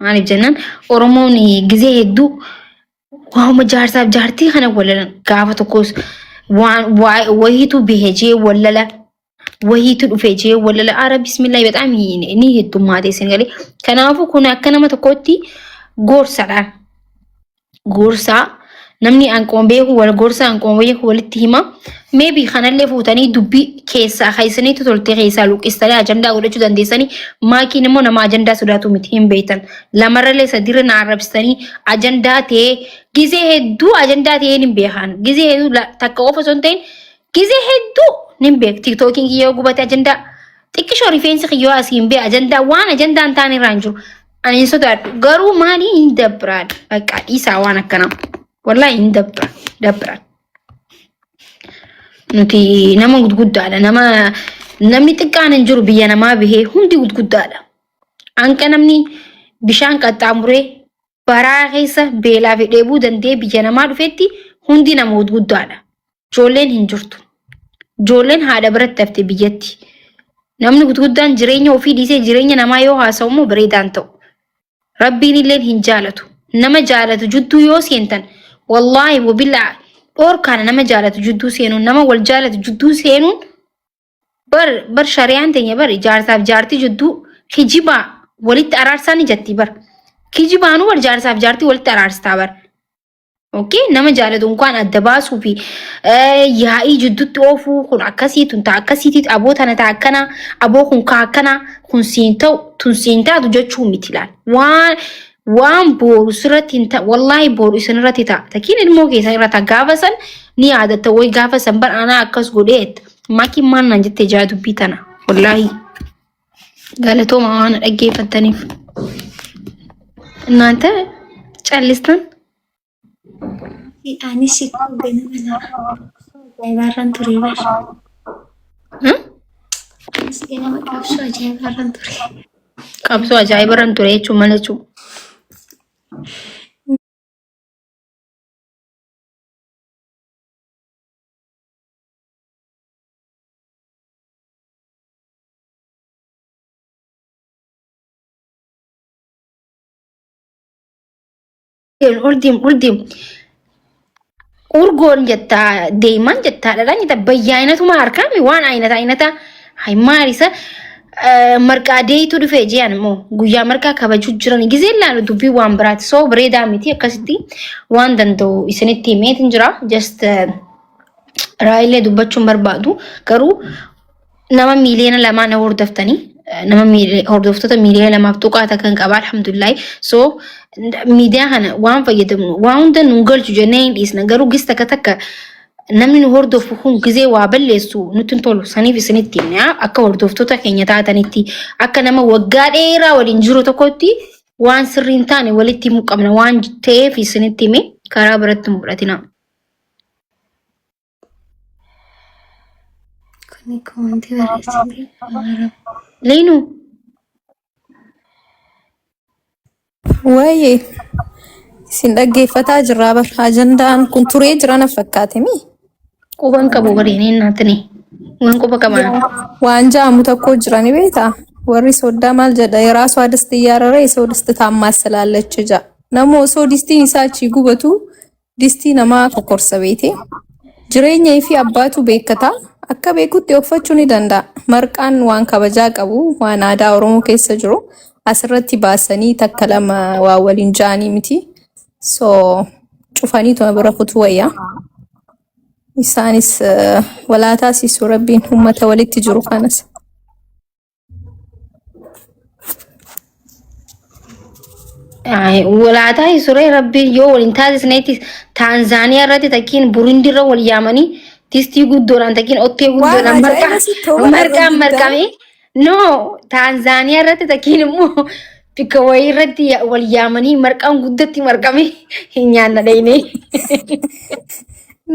maaliif jennaan Oromoon gizee hedduu waa'uma jaarsaaf jaartii kana walalan gaafa tokkos waan wayiitu bahee jee walala wayiitu dhufee jee walala ara bismillah በጣም ni heddummaatee isin galee kanaafuu kun akka nama tokkotti gorsadhaan gorsaa namni anqoon beeku wal gorsa anqoon beeku walitti hima maybe kanallee fuutanii dubbii keessaa haisaniitu toltee keessaa luqistanii ajandaa godhachuu dandeessanii maakiin immoo nama ajandaa sodaatu miti hin beektan lamarralee sadirra na arrabsitanii ajandaa ta'ee gizee hedduu ajandaa ta'ee hin beekan gizee hedduu takka qofa osoo hin ta'in gizee hedduu hin beek tiktookiin kiyyoo gubate ajandaa xiqqishoo rifeensi kiyyoo asii hin beek ajandaa waan ajandaan ta'an irraa hin jiru ani sodaadhu garuu maalii hin dabbiraadha bakka dhiisaa waan akkanaa wallahi hin dabbiraan nuti nama gudguddaadha namni xiqqaan hin jiru biyya namaa bahee hundi gudguddaadha hanqa namni bishaan qaxxaamuree baraa keessa beelaa fi dheebuu dandee biyya namaa dhufetti hundi nama gudguddaadha ijoolleen hin jirtu ijoolleen haadha biratti hafte biyyatti namni gudguddaan jireenya ofii dhiisee jireenya namaa yoo haasa'u immoo bareedaan ta'u rabbiin illee hin jaalatu nama jaalatu judduu yoo seentan wallahi wabilla orkaan nama jaalatu judduu seenuun nama wal jaalatu judduu seenuun bar shari'aan teenya bar jaarsaaf jaartii judduu kijibaa walitti araarsaa ni jetti bar kijibaanu wal jaarsaaf jaartii walitti araarstaa bar okay nama jaalatu unkaan adda baasuu fi yaa'ii jidduutti oofuu kun akkasiitu ta akkasiitti aboo tana ta akkana aboo kun ka akkana kun siin ta'u tun siin taatu jechuu miti laal waan boru sirratti hin ta'u wallahi boru isinirratti ta'a takiin ilmoo keessan irra ta gaafa san ni yaadatta way gaafa san bar anaa akkas godheet maakiin maan naan jettee jaa dubbii tana wallahi galatooma waan dhaggeeffattaniif እናንተ ጨልስተን Ani sih benar-benar jaibaran turi bar. Sih nama kapsu jaibaran turi. qabsoo ajaa'ibarran ture jechuun malee jechuun uldim urgoon jettaa deeman jettaadha nyita bayyaanatuma harkaami waan aynata hay maarisa marqaa deeyitu dhufee jiran immoo guyyaa marqaa kabajuu jiran gizee ilaalu dubbii waan biraati soo bareedaa miti akkasitti waan danda'u isinitti himeetin jira just raayilee dubbachuun barbaadu garuu nama miiliyoona lamaa na hordoftanii nama hordoftoota miiliyoona lamaaf tuqaata kan qaba alhamdulillah so miidiyaa kana waan fayyadamu waan hunda nu galchu jennee hin dhiisna garuu gis takka namni nu hordofu kun gizee waa balleessu nutti hin tolu saniif isinitti himna akka hordoftoota keenya taatanitti akka nama waggaa dheeraa waliin jiru tokkotti waan sirrii hin taane walitti himuu qabna waan ta'eef isinitti hime karaa biratti mul'atina. Kuni komantii barreessanii Leenu Waayee isin dhaggeeffataa jirraa bar ajandaan kun turee jirana fakkaate mi quban qabu bareedee naatini waan quba qaban waan jaamu tokko jirani beektaa warri sooddaa maal jedha የራሷ ድስት እያረረ የሰው ድስት ታማስላለች ጃ ነሞ ሰው ድስቲን ኢሳቺ ጉበቱ ድስቲ ነማ ኮኮርሰ ቤቴ jireenya fi abbaatu beekata akka beekutti oofachuu ni danda'a marqaan waan kabajaa qabu waan aadaa oromoo keessa jiru asirratti baasanii takka lama waa waliin jaanii miti so cufanii tuma bira kutu wayya isaanis walaataa siisu rabbiin ummata walitti jiru kanas walaataa isuree rabbiin yoo waliin taasisneetti Taanzaaniyaa irratti takkiin Burundi irra wal yaamanii tistii guddoodhaan takkiin ottee guddoodhaan marqamee no Taanzaaniyaa irratti takkiin immoo bikka wayii irratti wal yaamanii marqaan guddatti marqamee hin nyaanna dhayne.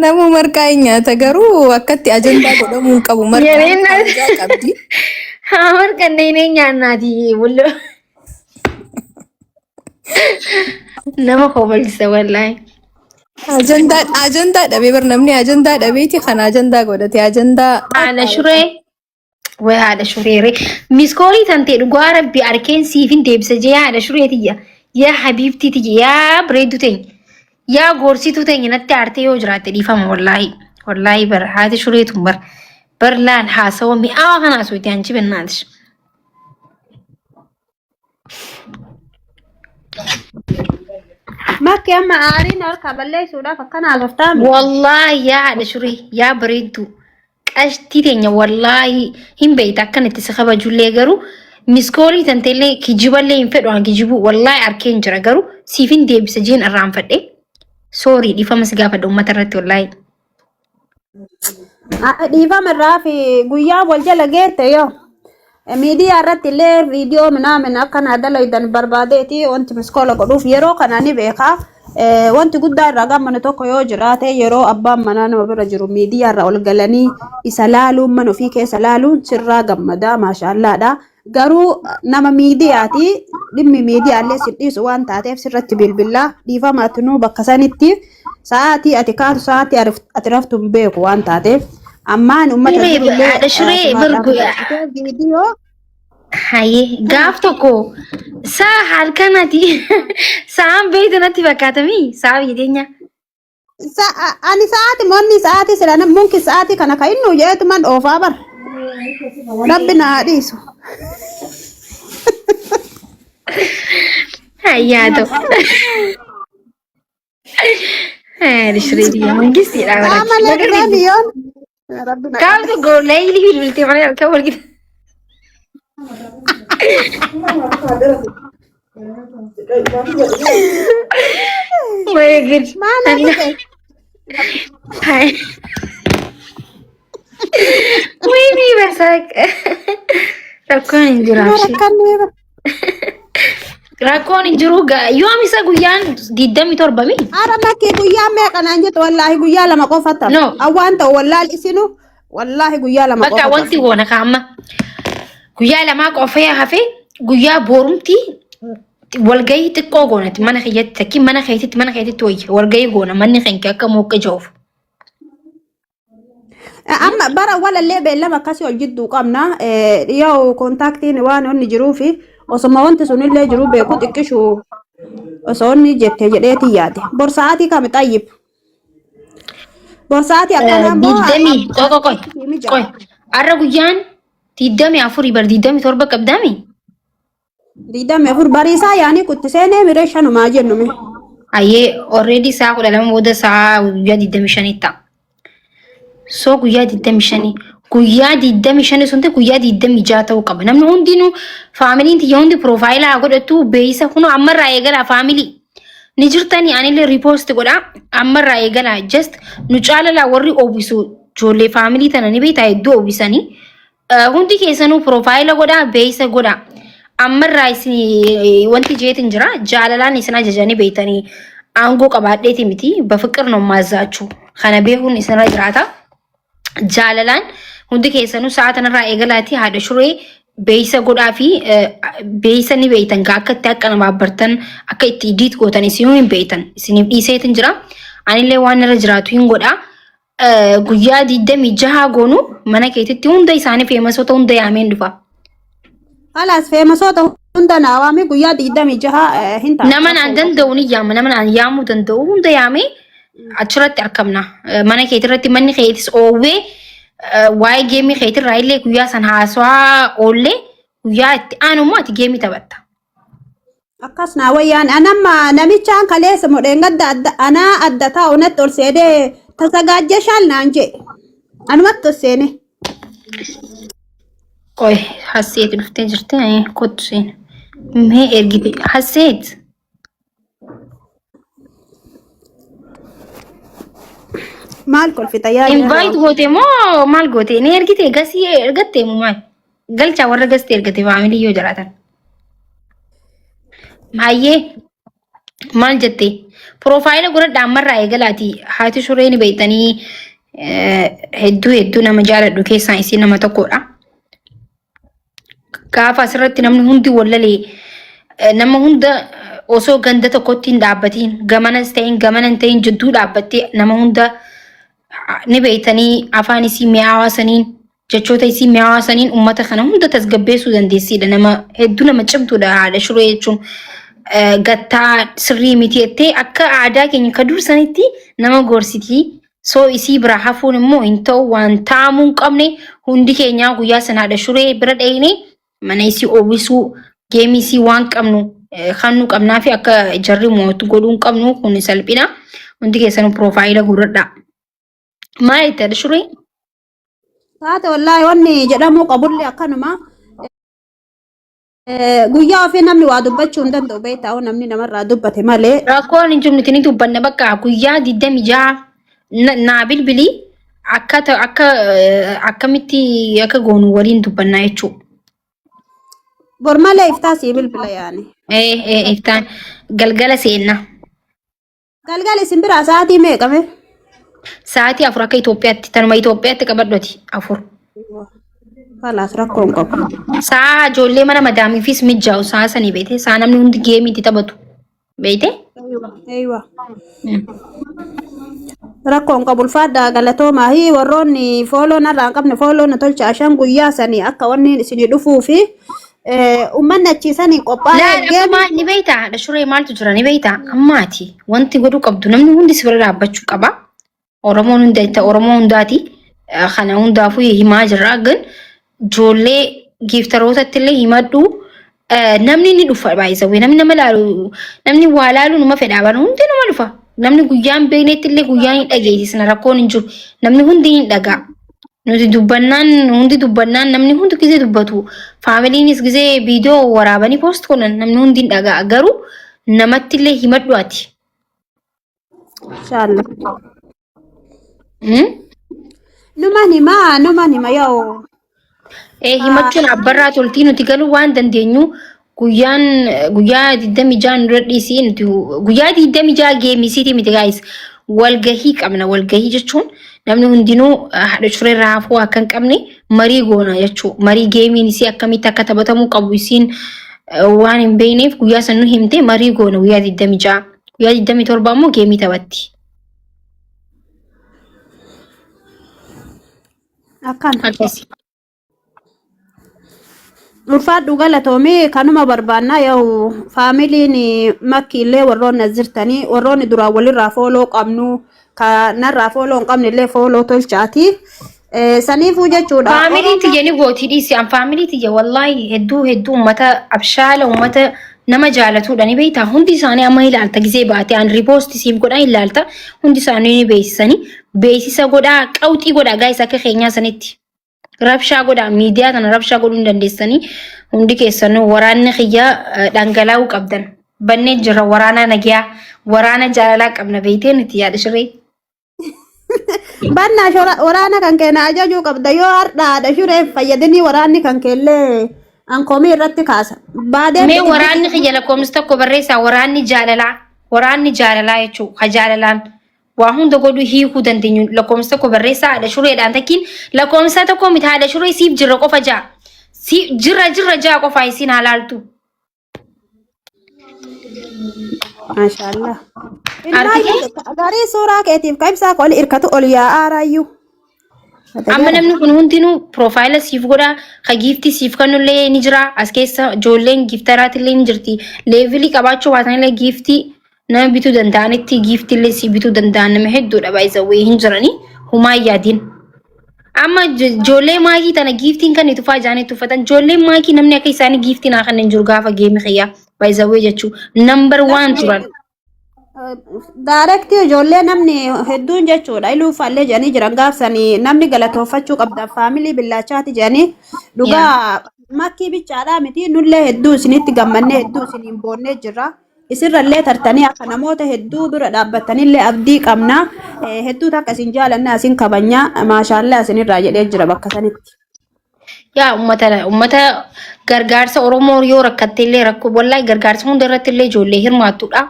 Namu marqaa hin nyaata garuu akkatti ajandaa godhamuu qabu marqaa qabdi. Haa marqaan dhayne nyaannaati bulloo. Nama kobalisa wallahi. Ajandaa dhabe bar namni ajandaa dhabeeti kan ajandaa godhate ajandaa haadha shuree way haadha shuree miskoolii tantee dhugaa rabbi arkeen siifin deebisa jee haadha shureetiyya يا حبيبتي تيجي يا بريدو تين يا غورسيتو تين نتي عرتي وجراتي دي فما والله والله بر هذه شريتهم بر لان حاسة ومي أنا سويتي أنتي بنادش ما كان معارين أركب الليل سودا فكان على فتام والله يا هذا شري يا بريدو أشتي تين والله هم بيتا كانت تسخبا جولي غرو مسكولي تنتلي كيجيبا لي ينفد وان كيجيبو والله أركين جرا غرو سيفين دي بسجين الرام فد سوري دي فما سقافة دوما ترتي والله ديفا مرة في قويا والجلا جيت يو ميديا رت اللي فيديو من أكن هذا لو إذا بربادتي وأنت مسكولة قروف يرو كناني بيخا وأنت قد الرقم من توكو يو جراته يرو أبا منانا وبرجرو ميديا رأول قلني إسلالو منو فيك إسلالو سر مدا ما شاء الله دا garuu nama miidiyaati dhimmi miidiyaa illee sidhiisu waan taateef sirratti bilbilaa dhiifamaatinu bakka sanitti sa'aatii ati kaatu sa'aatii ati raftu hin beeku waan taateef ammaan uummata shiree birgu viidiyoo haye gaaf tokko saa halkanati sa'aan beeytanatti fakkaatamii saa biyyateenya ani sa'aatii monni sa'aatii sila munki sa'aatii kana ka innu jeetuman oofaa bar rabbi na dhiisu hayato shiree ya mangisti la كاوتو قول لي اللي بيلتي معي الكول كده ما يقدر ما أنا هاي ويني بسك ركون جراشي ركون جروجا يوم يسقيان ديدمي تربمي أنا ما كي قيام ما كان عندي والله قيام لما قفت no أوانت والله الإسنو والله قيام لما قفت بقى وانتي وانا كأما قيام لما قفيا هفي قيام بورمتي والجاي تقوغونت ما نخيت تكي ما نخيت توي والجاي غونا ما نخينك كموك جوف أما برا ولا اللي بيلما كاسي الجد وقامنا ياو كونتاكتين وانا وني جروفي وسما وانت سوني اللي جروب بيكو تكشو وسوني جت جديتي يادي برساتي كام طيب برساتي أكنا ديدمي كوي أرجويان ديدمي أفوري بر ديدمي تربة كبدمي ديدمي أفور باريسا يعني كنت سنة مريشانو ما جنومي أيه already ساعة ولا لما وده ساعة ويا ديدمي شنيتا سو ويا ديدمي شني كويا ديدمي شني سنت كويا ديدمي جاتا وكبنا من عندنا فاميلي انت يوندي بروفايل أقول أتو بيسا كنو عمر رايقلا فاميلي نجرتني أنا اللي ريبوست قولا عمر رايقلا جست نجعل لا وري أوبيسو جولي فاميلي تناني بيتا يدو أوبيساني هندي كيسانو بروفايل قولا بيسا قولا عمر رايسني وانتي جيت انجرا جاللا نسنا ججاني بيتاني أنغو قبادة تيمتي بفكر نمازاتشو خانا بيهو نسنا جراتا جاللان هندي كيسانو ساعتنا رايقلاتي هذا شروي بيسا قولا في بيسا ني بيتان كاكا تاك أنا بابرتن أكا اتديت قوتاني سيوين بيتان سنب إيسايت انجرا أني اللي وانا رجراتوين قولا قويا دي دمي جها قونو مانا كيتي هندا إساني فيمسوتا هندا يامين دفا خلاص فيمسوتا هندا ناوامي قويا دي دمي جها هندا نمان عندن دوني يام نمان عن يامو دندو هندا يامي أشرت أركمنا مانا كيتي رتي ماني خيتيس أوه واي جيمي خيتي رايلي قويا سنحاسوا أولي قويا أنا ما تي جيمي تبتا akkasna wayaan anamma namichaan kaleessa modheengadda ana addataa onet ol seede tasagaajjeshal naanje anumatti ol seene qoy haseet dhuftee jirti kottu seen mee ergite haseet maal kolfita yaa invite goote moo maal goote ni ergite gasii ergatte moo maal galcha warra gaste ergate family yoo jiraatan maayee maal jette profaayila godhadha ammarraa eegalaati haati shureen beeytanii hedduu nama jaaladhu keessaa isii nama tokkodha gaafa asirratti namni hundi wallalee nama hunda osoo ganda tokkotti hin dhaabbatiin gamanas ta'in gamanan ta'in jidduu dhaabbattee nama hunda ni beeytanii afaan isii mi'aawasaniin jechoota isii mi'aawasaniin ummata kana hunda tasgabbeessuu dandeessiidha nama hedduu nama cimtuudha haadha shuree jechuun gattaa sirrii miti jettee akka aadaa keenya ka dursanitti nama gorsiti. So isii bira hafuun immoo hin ta'u waan taamuu hin qabne hundi keenya guyyaa sanaadha shuree bira dhayne mana isii oobisuu geemii isii waan qabnu kan nu qabnaa fi akka jarri mootu godhuu hin qabnu kun salphina. Hundi keessanuu piroofaayila gurradha. Maal itti shuree? Taate wallaahi wanni jedhamuu qabullee akkanuma. Guyyaa ofii namni waa dubbachuu hin danda'u beektaa namni namarraa dubbate malee. Rakkoon hin jirnu tini dubbanna bakka guyyaa 26 naa bilbilii akkamitti akka goonu waliin dubbannaa jechuudha. Bor malee iftaa sii bilbila yaani. Iftaan galgala seenna. Galgala isin biraa sa'aatii meeqame? Sa'aatii 4 akka Itoophiyaatti tanuma Itoophiyaatti qabadhooti 4. Falaas rakkoon qabu. Saa ijoollee mana madaamiifis mijaa'u saa sanii beekte saa namni hundi geemii itti taphatu beekte? Eeywa. Rakkoon qabu ulfaadhaa galatoomaa hi warroonni fooloo narraa hin qabne fooloo na tolcha ashan guyyaa sanii akka wanni isinii dhufuu fi uummanni achiisanii qophaa'ee geemii. Ni beektaa dhashuree maaltu jira ni beektaa ammaati wanti godhuu qabdu namni hundi si bira dhaabbachuu qaba. Oromoon hundaati kana hundaafuu himaa jirra gan ijoollee giiftarootatti illee himadhu namni ni dhufa baay'isawee namni nama laalu namni waa laalu numa fedhaa bara hundi nama dhufa namni guyyaan beeknetti illee guyyaan hin dhageessisna rakkoon hin jiru namni hundi hin dhagaa nuti dubbannaan namni hundi gisee dubbatu faamiliinis gisee viidiyoo waraabanii poost godhan namni hundi hin dhagaa garuu namatti illee himadhu ati. Inshallah. Numan hima yoo. Himachuun abbarraa toltii nuti galuu waan dandeenyu guyyaa 26 dura dhiisii nuti guyyaa 26 geemisiiti miti gaayis walgahii qabna walgahii jechuun namni hundinuu haadha shuree hafuu akka hin qabne marii goona jechuudha. Marii geemiin isii akkamitti akka taphatamuu qabu isiin waan hin beekneef guyyaa sanuu himte marii goona guyyaa 26 guyyaa 27 ammoo geemii taphatti. Akkasi. Ulfaadhu galatoomii kanuma barbaannaa yoo faamiliin makkiillee warroonni jirtanii warroonni duraan walirraa fooloo qabnu kanarraa fooloo hin qabne illee fooloo tolchaati. Saniifuu jechuudha. Faamilii tiyya ni gooti dhiisi an faamilii tiyya wallaahi hedduu uummata abshaala uummata nama jaalatudha ni beektaa hundi isaanii amma ilaalta gisee baate an riipoosti siif godhaa ilaalta hundi isaanii ni beeksisanii beeksisa godhaa qawxii godhaa gaayis akka keenyaa sanitti. Rabshaa godhaa miidiyaa kana rabshaa godhuu hin dandeessanii hundi keessanuu waraanni kiyyaa dhangalaa'uu qabdan bannee jira waraana nagiyaa waraana jaalalaa qabna beektee nuti yaada shiree. Bannaa waraana kan keenya ajajuu qabda yoo hardhaadha shuree fayyadanii waraanni kan keellee ankoomii irratti kaasa. Mee waraanni kiyya lakkoomsa tokko barreessaa waraanni jaalalaa jechuudha ha jaalalaan. Waa hunda godhuu hiikuu dandeenyu lakkoomsa tokko barreessaa haadha shureedhaan takkiin lakkoomsa tokko miti haadha shuree siif jirra qofa ja'a. Jirra ja'a qofa isiin haalaaltu. Maashaallah. Gaarii suuraa keetiif qaibsaa qoli irkatu ol yaa'aa raayyuu. Amma namni kun hundinuu piroofaayila siif godhaa ka giiftii siif kennullee ni jira as keessa ijoolleen giiftaraatillee ni jirti leevilii qabaachuu baatanillee giiftii. Nama bituu danda'anitti giiftillee si bituu danda'an nama hedduudha baay'isawee hin jiranii humaa yaadiin. Amma ijoollee maakii tana giiftiin kan tufaa jaanitti uffatan ijoollee maakii namni akka isaanii giiftii naa kan hin jiru gaafa geemi xiyyaa baay'isawee jechuun number 1 turan. Daarektii ijoollee namni hedduun jechuudha iluufaallee jedhanii jiran gaafsanii namni galatoofachuu qabda faamilii billaachaati jedhanii dhugaa makkii bichaadhaa miti nullee hedduu isinitti gammannee hedduu isiniin boonnee jirra. Isirrallee tartanii akka namoota hedduu bira dhaabbatanillee abdii qabna hedduu takka isin jaalanna isin kabanya maashaallah isinirraa jedhee jira bakka sanitti. Yaa uummata gargaarsa Oromoo yoo rakkatteellee rakkoo wallahi gargaarsa hunda irrattillee ijoollee hirmaattudha.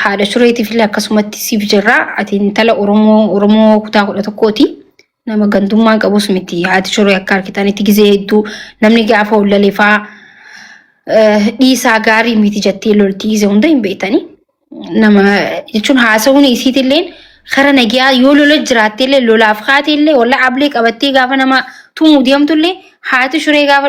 Haadha shureetiif illee akkasumatti siif jirra ati intala Oromoo kutaa 11ti. Nama gandummaan qabus miti haati shuree akka harkitanitti gisee hedduu namni gaafa ollaleefaa dhiisaa gaarii miti jettee loltii gisee hunda hin beektanii. Nama jechuun haasawuun isiitillee kara nagiyaa yoo lola jiraatteellee lolaaf haateellee walla ablee qabattee gaafa nama tumuu deemtullee haati shuree gaafa